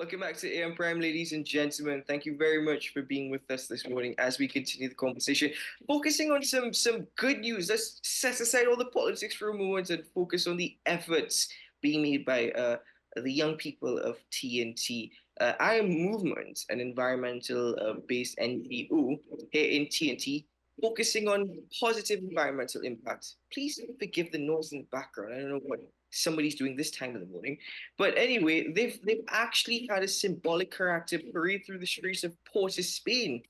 Welcome back to AMPrime, ladies and gentlemen. Thank you very much for being with us this morning as we continue the conversation, focusing on some good news. Let's set aside all the politics for a moment and focus on the efforts being made by the young people of TNT. IAMovement, an environmental-based NGO here in TNT, focusing on positive environmental impact. Please forgive the noise in the background. I don't know what somebody's doing this time of the morning. But anyway, they've actually had a symbolic character parade through the streets of Port of Spain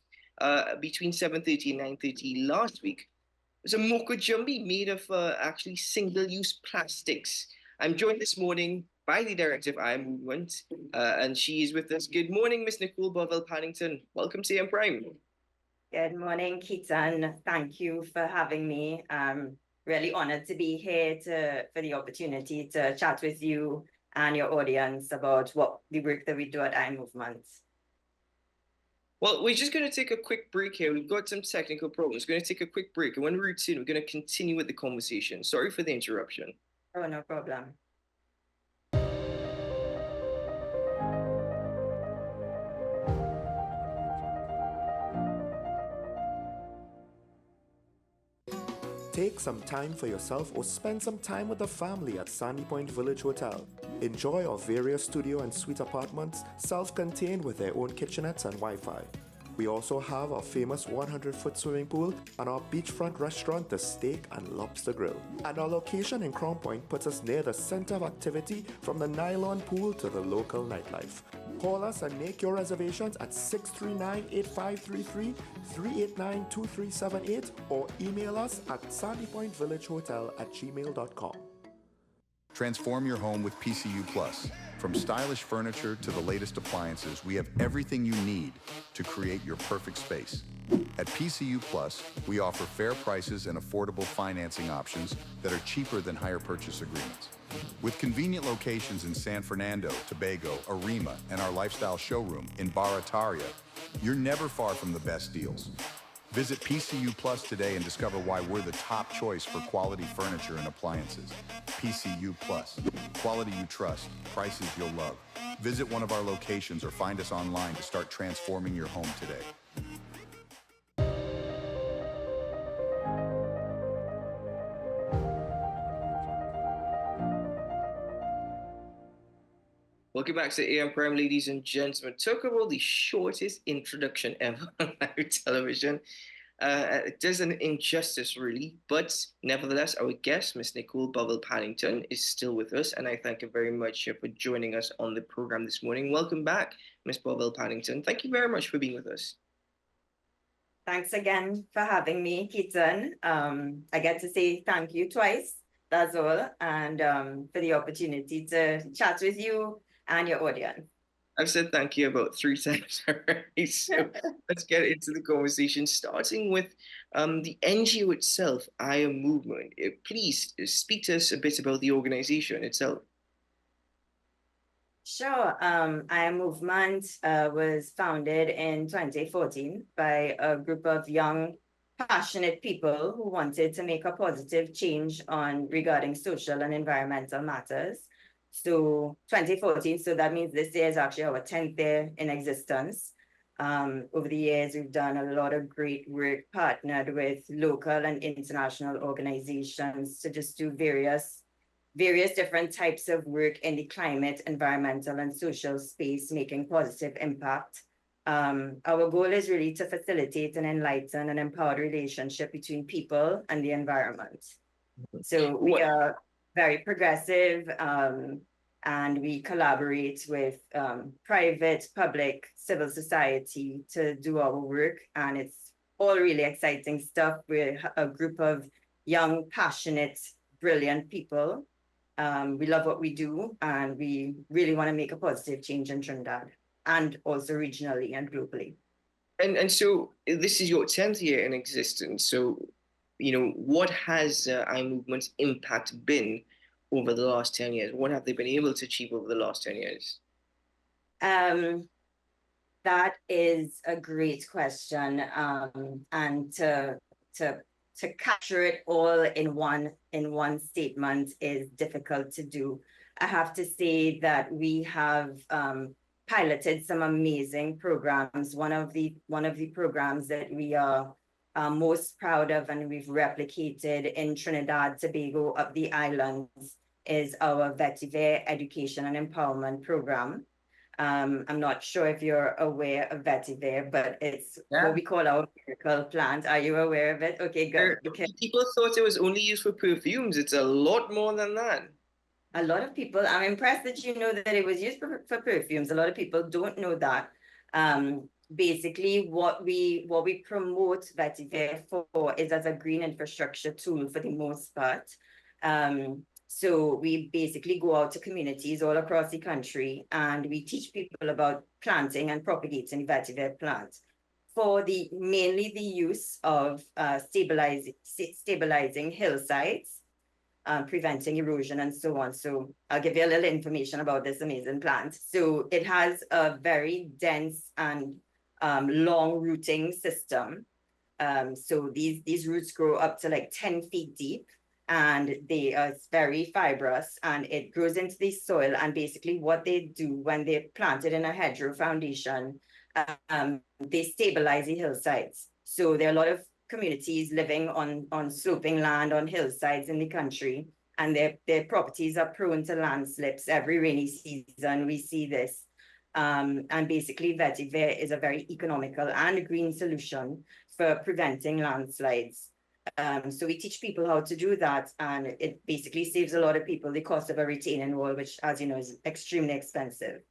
between 7:30 and 9:30 last week. It was a Moko Jumbi made of actually single-use plastics. I'm joined this morning by the director of IAMovement, and she is with us. Good morning, Miss Nicole Bovell-Paddington. Welcome to AMPrime. Good morning, Keaton. Thank you for having me. Really honored to be here for the opportunity to chat with you and your audience about what the work that we do at IAMovement. Well, we're just going to take a quick break here. We've got some technical problems. We're going to take a quick break, and when we return, we're going to continue with the conversation. Sorry for the interruption. Oh, no problem. Take some time for yourself or spend some time with the family at Sandy Point Village Hotel. Enjoy our various studio and suite apartments, self-contained with their own kitchenettes and Wi-Fi. We also have our famous 100-foot swimming pool and our beachfront restaurant, the Steak and Lobster Grill. And our location in Crown Point puts us near the center of activity from the nylon pool to the local nightlife. Call us and make your reservations at 639-8533, 389-2378, or email us at sandypointvillagehotel@gmail.com. Transform your home with PCU Plus. From stylish furniture to the latest appliances, we have everything you need to create your perfect space. At PCU Plus, we offer fair prices and affordable financing options that are cheaper than hire purchase agreements. With convenient locations in San Fernando, Tobago, Arima, and our lifestyle showroom in Barataria, you're never far from the best deals. Visit PCU Plus today and discover why we're the top choice for quality furniture and appliances. PCU Plus, quality you trust, prices you'll love. Visit one of our locations or find us online to start transforming your home today. Welcome back to AMPrime, ladies and gentlemen. Talk about the shortest introduction ever on live television. It does an injustice, really, but nevertheless, our guest, Miss Nicole Bovell-Paddington, is still with us, and I thank her very much for joining us on the program this morning. Welcome back, Miss Bovell-Paddington. Thank you very much for being with us. Thanks again for having me, Keaton. I get to say thank you twice, that's all, and for the opportunity to chat with you and your audience. I've said thank you about 3 times already, so let's get into the conversation, starting with the NGO itself, IAMovement. Please speak to us a bit about the organization itself. Sure. IAMovement was founded in 2014 by a group of young, passionate people who wanted to make a positive change regarding social and environmental matters. So 2014, so that means this year is actually our 10th year in existence. Over the years, we've done a lot of great work, partnered with local and international organizations to just do various different types of work in the climate, environmental, and social space, making positive impact. Our goal is really to facilitate and enlighten and empower the relationship between people and the environment. So we are very progressive, and we collaborate with private, public, civil society to do our work. And it's all really exciting stuff. We're a group of young, passionate, brilliant people. We love what we do, and we really want to make a positive change in Trinidad and also regionally and globally. And so this is your 10th year in existence. So, what has IAMovement's impact been over the last 10 years? What have they been able to achieve over the last 10 years? That is a great question. And to capture it all in one statement is difficult to do. I have to say that we have piloted some amazing programs. One of the programs that we are most proud of and we've replicated in Trinidad, Tobago, up the islands, is our vetiver education and empowerment program. I'm not sure if you're aware of vetiver, but it's what we call our miracle plant. Are you aware of it? Okay, good. Okay. People thought it was only used for perfumes. It's a lot more than that. A lot of people, I'm impressed that you know that it was used for perfumes. A lot of people don't know that. Basically, what we promote vetiver for is as a green infrastructure tool for the most part. So we basically go out to communities all across the country and we teach people about planting and propagating vetiver plants for mainly the use of stabilizing hillsides, preventing erosion and so on. So I'll give you a little information about this amazing plant. So it has a very dense and long rooting system. So these roots grow up to like 10 feet deep and they are very fibrous and it grows into the soil. And basically what they do when they're planted in a hedgerow foundation, they stabilize the hillsides. So there are a lot of communities living on sloping land, on hillsides in the country, and their properties are prone to landslips. Every rainy season, we see this. And basically, vetiver is a very economical and green solution for preventing landslides. So we teach people how to do that, and it basically saves a lot of people the cost of a retaining wall, which, as you know, is extremely expensive.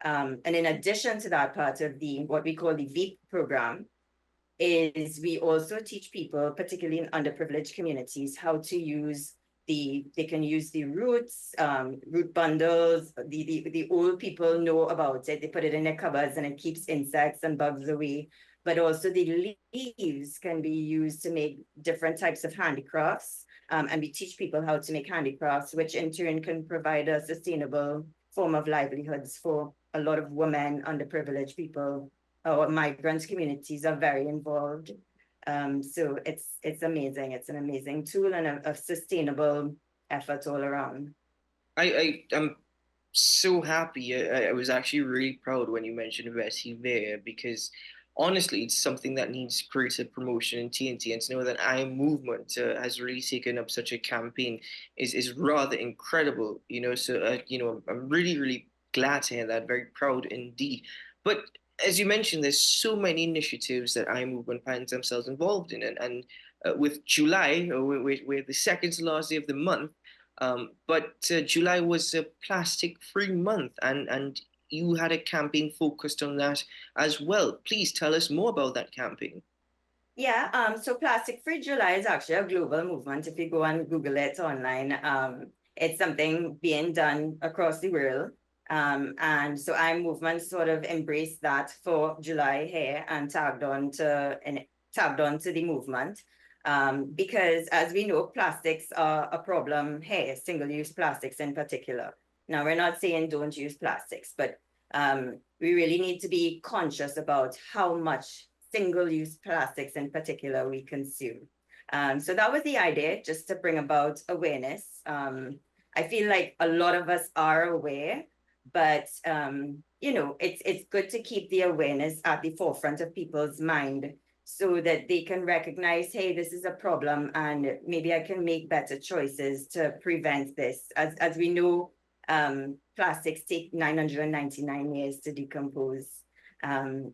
And in addition to that, part of what we call the VEEP program is we also teach people, particularly in underprivileged communities, how to use they can use the roots, root bundles. The old people know about it. They put it in their cupboards and it keeps insects and bugs away. But also the leaves can be used to make different types of handicrafts. And we teach people how to make handicrafts, which in turn can provide a sustainable form of livelihoods for a lot of women, underprivileged people. Our migrant communities are very involved. So it's amazing. It's an amazing tool and a sustainable effort all around. I am so happy. I was actually really proud when you mentioned vetiver because honestly, it's something that needs greater promotion in TNT. And to know that IAMovement has really taken up such a campaign is rather incredible. So I'm really really glad to hear that. Very proud indeed. But as you mentioned, there's so many initiatives that IAMovement finds themselves involved in, and with July, we're the second to last day of the month. But July was a plastic-free month, and you had a campaign focused on that as well. Please tell us more about that campaign. Yeah, so Plastic Free July is actually a global movement. If you go and Google it online, it's something being done across the world. And so IAMovement sort of embraced that for July here and tagged on to the movement. Because as we know, plastics are a problem here, single-use plastics in particular. Now, we're not saying don't use plastics, but we really need to be conscious about how much single-use plastics in particular we consume. So that was the idea, just to bring about awareness. I feel like a lot of us are aware, but it's good to keep the awareness at the forefront of people's mind so that they can recognize, hey, this is a problem and maybe I can make better choices to prevent this. As we know, plastics take 999 years to decompose.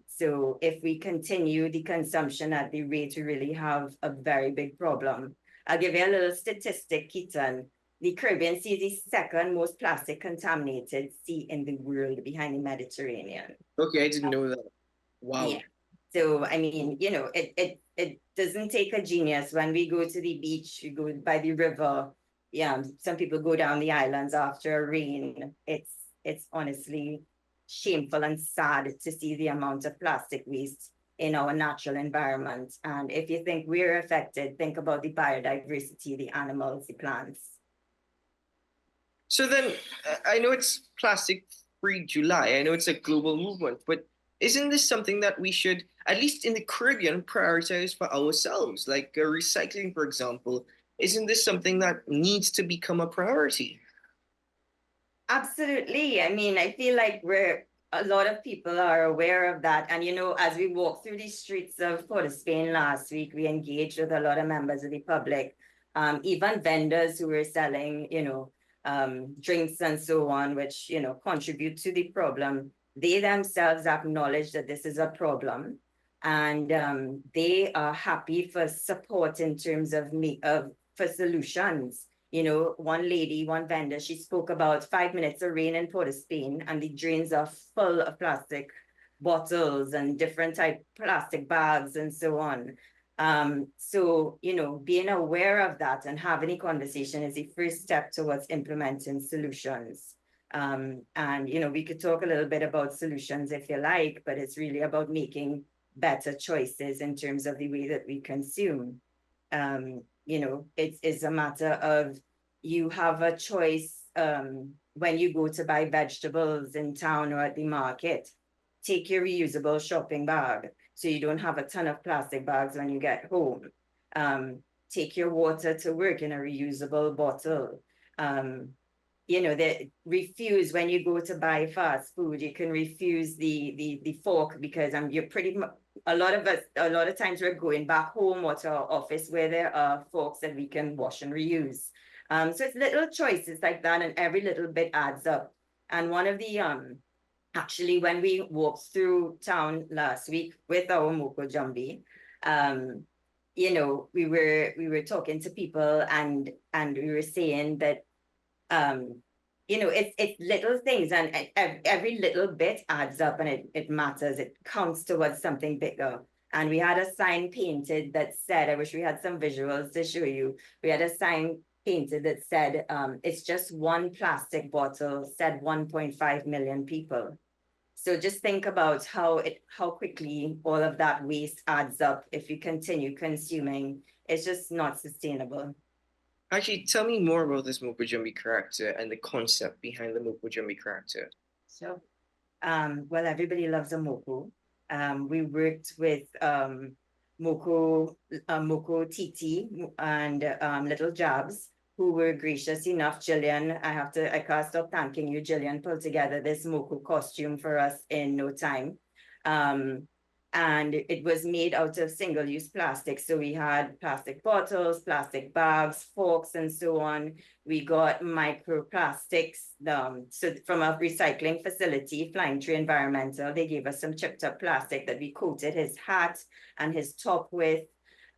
So if we continue the consumption at the rate, we really have a very big problem. I'll give you a little statistic, Keaton. The Caribbean Sea is the second most plastic contaminated sea in the world behind the Mediterranean. Okay, I didn't know that. Wow. Yeah. So, I mean, it doesn't take a genius. When we go to the beach, we go by the river. Yeah, some people go down the islands after a rain. It's honestly shameful and sad to see the amount of plastic waste in our natural environment. And if you think we're affected, think about the biodiversity, the animals, the plants. So then, I know it's Plastic Free July. I know it's a global movement, but isn't this something that we should, at least in the Caribbean, prioritize for ourselves? Like recycling, for example. Isn't this something that needs to become a priority? Absolutely. I mean, I feel like a lot of people are aware of that. And, as we walked through the streets of Port of Spain last week, we engaged with a lot of members of the public, even vendors who were selling, drinks and so on, which, contribute to the problem. They themselves acknowledge that this is a problem. And they are happy for support in terms of for solutions. One lady, one vendor, she spoke about 5 minutes of rain in Port of Spain, and the drains are full of plastic bottles and different type plastic bags and so on. So, being aware of that and having a conversation is the first step towards implementing solutions. And, we could talk a little bit about solutions if you like, but it's really about making better choices in terms of the way that we consume. It's a matter of, you have a choice when you go to buy vegetables in town or at the market. Take your reusable shopping bag so you don't have a ton of plastic bags when you get home. Take your water to work in a reusable bottle. Refuse when you go to buy fast food. You can refuse the fork, because you're pretty much, a lot of times we're going back home or to our office where there are forks that we can wash and reuse. So it's little choices like that, and every little bit adds up. And one of the actually, when we walked through town last week with our Moko Jambi, we were talking to people, and we were saying that it's little things, and every little bit adds up, and it matters. It counts towards something bigger. And we had a sign painted that said, I wish we had some visuals to show you. We had a sign painted that said, it's just one plastic bottle, said 1.5 million people. So just think about how quickly all of that waste adds up if you continue consuming. It's just not sustainable. Actually, tell me more about this Mokojumbi character and the concept behind the Mokojumbi character. So, well, everybody loves a Moko. We worked with Moko Titi and Little Jabs, who were gracious enough. Jillian, I can't stop thanking you. Jillian pulled together this Moko costume for us in no time. And it was made out of single-use plastic. So we had plastic bottles, plastic bags, forks, and so on. We got microplastics. So from a recycling facility, Flying Tree Environmental, they gave us some chipped up plastic that we coated his hat and his top with.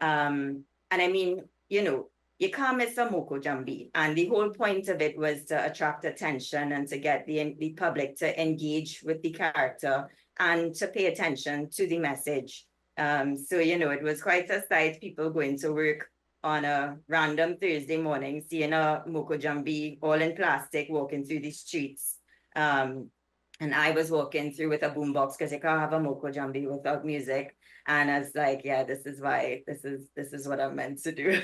And I mean, you can't miss a Moko Jambi. And the whole point of it was to attract attention and to get the public to engage with the character and to pay attention to the message. So, it was quite a sight, people going to work on a random Thursday morning, seeing a Moko Jambi all in plastic walking through the streets. And I was walking through with a boombox, because you can't have a Moko Jambi without music. And I was like, yeah, this is what I'm meant to do.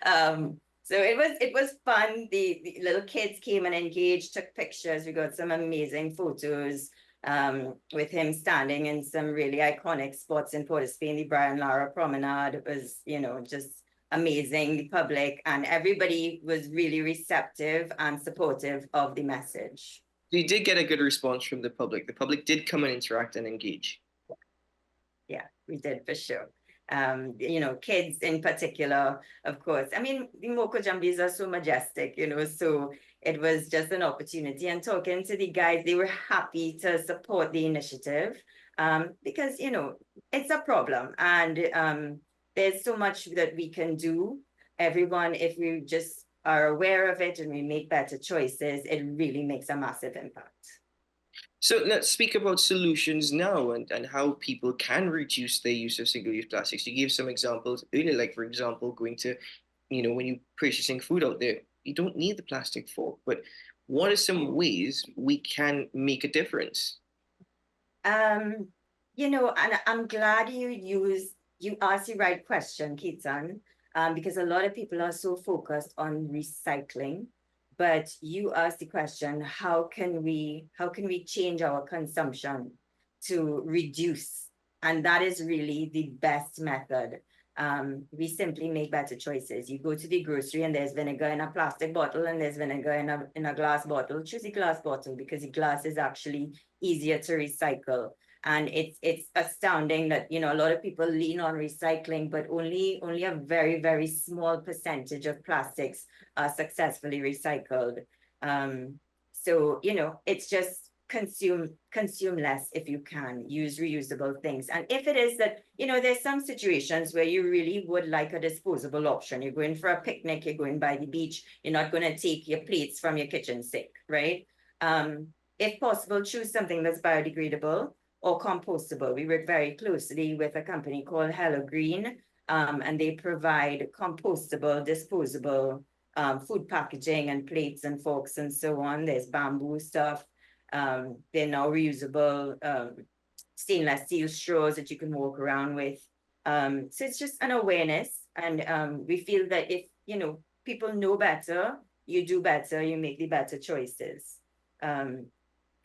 So it was fun. The little kids came and engaged, took pictures. We got some amazing photos with him standing in some really iconic spots in Port of Spain. The Brian Lara Promenade was, just amazing. The public and everybody was really receptive and supportive of the message. You did get a good response from the public. The public did come and interact and engage. Yeah, we did for sure. Kids in particular, of course. I mean, the Moko Jambis are so majestic, so it was just an opportunity. And talking to the guys, they were happy to support the initiative because, it's a problem. And there's so much that we can do. Everyone, if we just are aware of it and we make better choices, it really makes a massive impact. So let's speak about solutions now and how people can reduce their use of single-use plastics. You gave some examples earlier, like, for example, going to, when you're purchasing food out there, you don't need the plastic fork. But what are some ways we can make a difference? And I'm glad you asked the right question, Keaton, because a lot of people are so focused on recycling. But you asked the question, how can we change our consumption to reduce? And that is really the best method. We simply make better choices. You go to the grocery and there's vinegar in a plastic bottle and there's vinegar in a glass bottle. Choose the glass bottle because the glass is actually easier to recycle. And it's astounding that, you know, a lot of people lean on recycling, but only a very, very small percentage of plastics are successfully recycled. So, you know, it's just consume less if you can, use reusable things. And if it is that, you know, there's some situations where you really would like a disposable option. You're going for a picnic, you're going by the beach, you're not going to take your plates from your kitchen sink, right? If possible, choose something that's biodegradable or compostable. We work very closely with a company called Hello Green, and they provide compostable, disposable food packaging and plates and forks and so on. There's bamboo stuff. They're now reusable stainless steel straws that you can walk around with. So it's just an awareness. And we feel that if, you know, people know better, you do better, you make the better choices.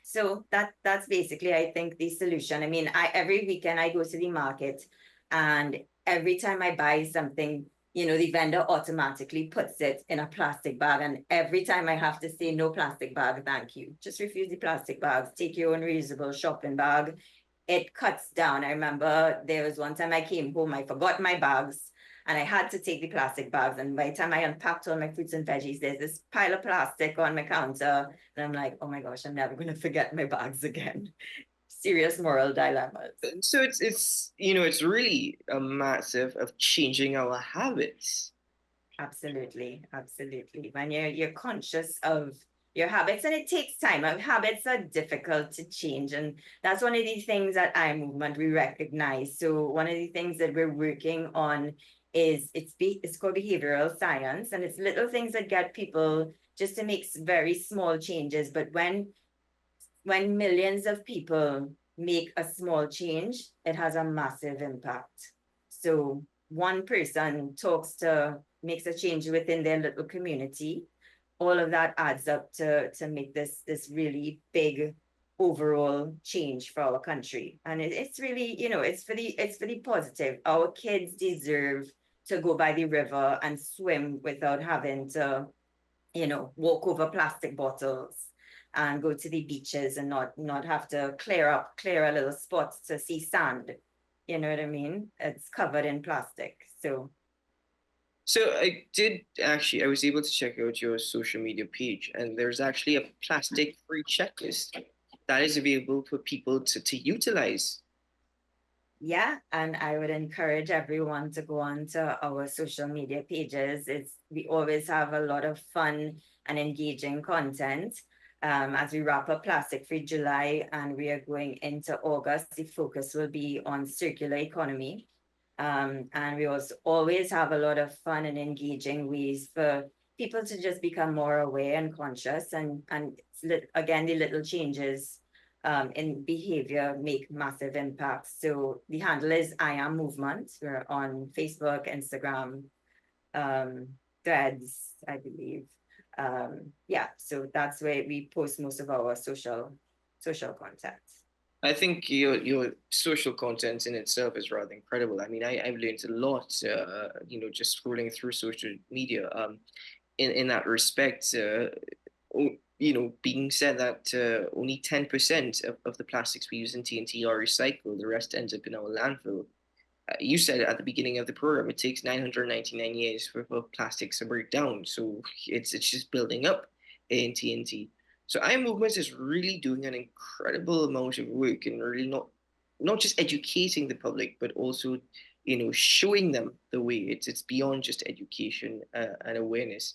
So that's basically, I think, the solution. I mean, every weekend I go to the market, and every time I buy something, you know, the vendor automatically puts it in a plastic bag. And every time I have to say, no plastic bag, thank you. Just refuse the plastic bags. Take your own reusable shopping bag. It cuts down. I remember there was one time I came home, I forgot my bags, and I had to take the plastic bags. And by the time I unpacked all my fruits and veggies, there's this pile of plastic on my counter. And I'm like, oh my gosh, I'm never going to forget my bags again. Serious moral dilemmas. So it's you know, it's really a massive of changing our habits. Absolutely, absolutely. When you're conscious of your habits, and it takes time. Habits are difficult to change, and that's one of the things that IAMovement we recognize. So one of the things that we're working on is it's called behavioral science, and it's little things that get people just to make very small changes. But when millions of people make a small change, it has a massive impact. So one person makes a change within their little community, all of that adds up to make this really big overall change for our country. And it's really, you know, it's for the positive. Our kids deserve to go by the river and swim without having to, you know, walk over plastic bottles, and go to the beaches and not have to clear a little spots to see sand. You know what I mean? It's covered in plastic. So So I was able to check out your social media page, and there's actually a plastic-free checklist that is available for people to utilize. yeah, and I would encourage everyone to go on to our social media pages. We always have a lot of fun and engaging content. As we wrap up Plastic Free July and we are going into August, the focus will be on circular economy. And we also always have a lot of fun and engaging ways for people to just become more aware and conscious. And again, the little changes in behavior make massive impacts. So the handle is IAMmovement. We're on Facebook, Instagram, Threads, I believe. Yeah, so that's where we post most of our social content. I think your social content in itself is rather incredible. I mean, I've learned a lot, you know, just scrolling through social media. In that respect, you know, being said that only 10% of the plastics we use in TNT are recycled, the rest ends up in our landfill. You said at the beginning of the program, it takes 999 years for plastics to break down. So it's just building up in TNT. So IAMovement is really doing an incredible amount of work and really not just educating the public, but also, you know, showing them the way. It's beyond just education and awareness.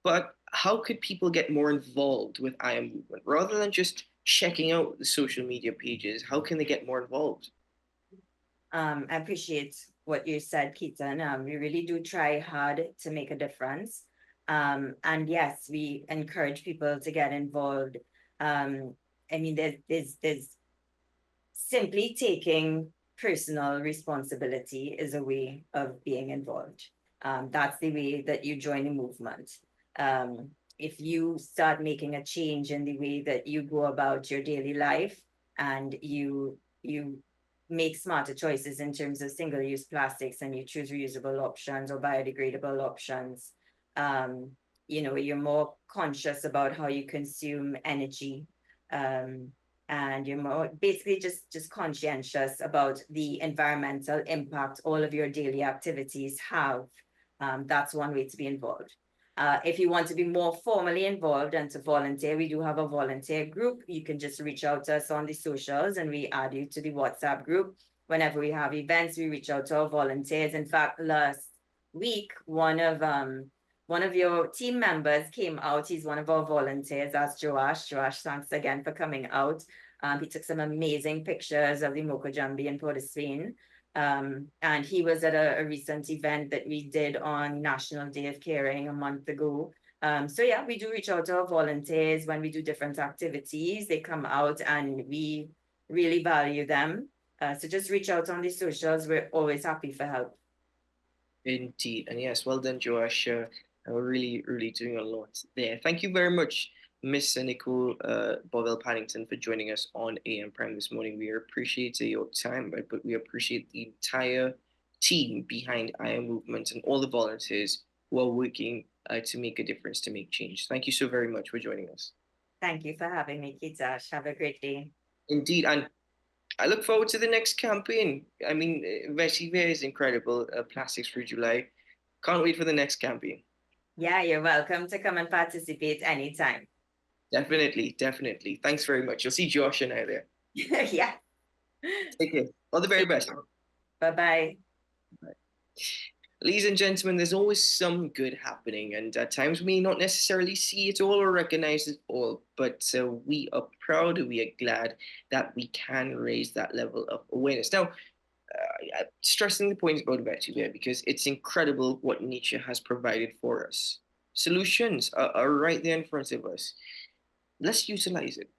But how could people get more involved with IAMovement rather than just checking out the social media pages? How can they get more involved? I appreciate what you said, Keaton. We really do try hard to make a difference. And yes, we encourage people to get involved. I mean, there's simply taking personal responsibility is a way of being involved. That's the way that you join a movement. If you start making a change in the way that you go about your daily life, and you make smarter choices in terms of single-use plastics and you choose reusable options or biodegradable options. You're more conscious about how you consume energy. And you're more basically just conscientious about the environmental impact all of your daily activities have. That's one way to be involved. If you want to be more formally involved and to volunteer, we do have a volunteer group. You can just reach out to us on the socials and we add you to the WhatsApp group. Whenever we have events, we reach out to our volunteers. In fact, last week, one of your team members came out. He's one of our volunteers. That's Joash. Joash, thanks again for coming out. He took some amazing pictures of the Mocha Jambi and Port of Spain. And he was at a recent event that we did on National Day of Caring a month ago. So yeah, we do reach out to our volunteers when we do different activities. They come out and we really value them. So just reach out on the socials. We're always happy for help. Indeed. And yes, well done, Joash. We're really, really doing a lot there. Thank you very much, Miss Nicole Bovell-Paddington, for joining us on AMPrime this morning. We appreciate your time, but we appreciate the entire team behind IAMovement and all the volunteers who are working to make a difference, to make change. Thank you so very much for joining us. Thank you for having me, Kitash. Have a great day. Indeed. And I look forward to the next campaign. I mean, Vesive is incredible. Plastics Free July. Can't wait for the next campaign. Yeah, you're welcome to come and participate anytime. Definitely, definitely. Thanks very much. You'll see Josh and I there. Yeah. Take care. All the very best. Bye-bye. Ladies and gentlemen, there's always some good happening, and at times we may not necessarily see it all or recognize it all, but we are proud, we are glad that we can raise that level of awareness. Now, stressing the point about vetiver because it's incredible what nature has provided for us. Solutions are right there in front of us. Let's utilize it.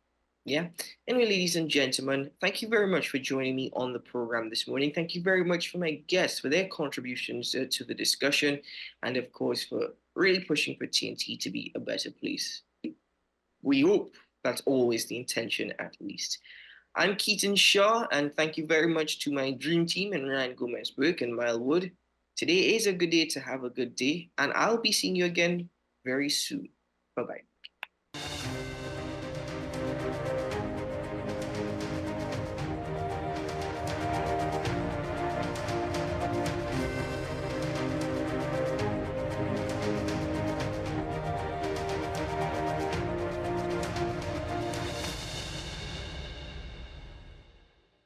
Yeah. Anyway, ladies and gentlemen, thank you very much for joining me on the program this morning. Thank you very much for my guests for their contributions to the discussion, and of course for really pushing for TNT to be a better place. We hope that's always the intention, at least. I'm Keaton Shaw, and thank you very much to my dream team in Ryan Gomez-Burke and Mile Wood. Today is a good day to have a good day, and I'll be seeing you again very soon. Bye-bye.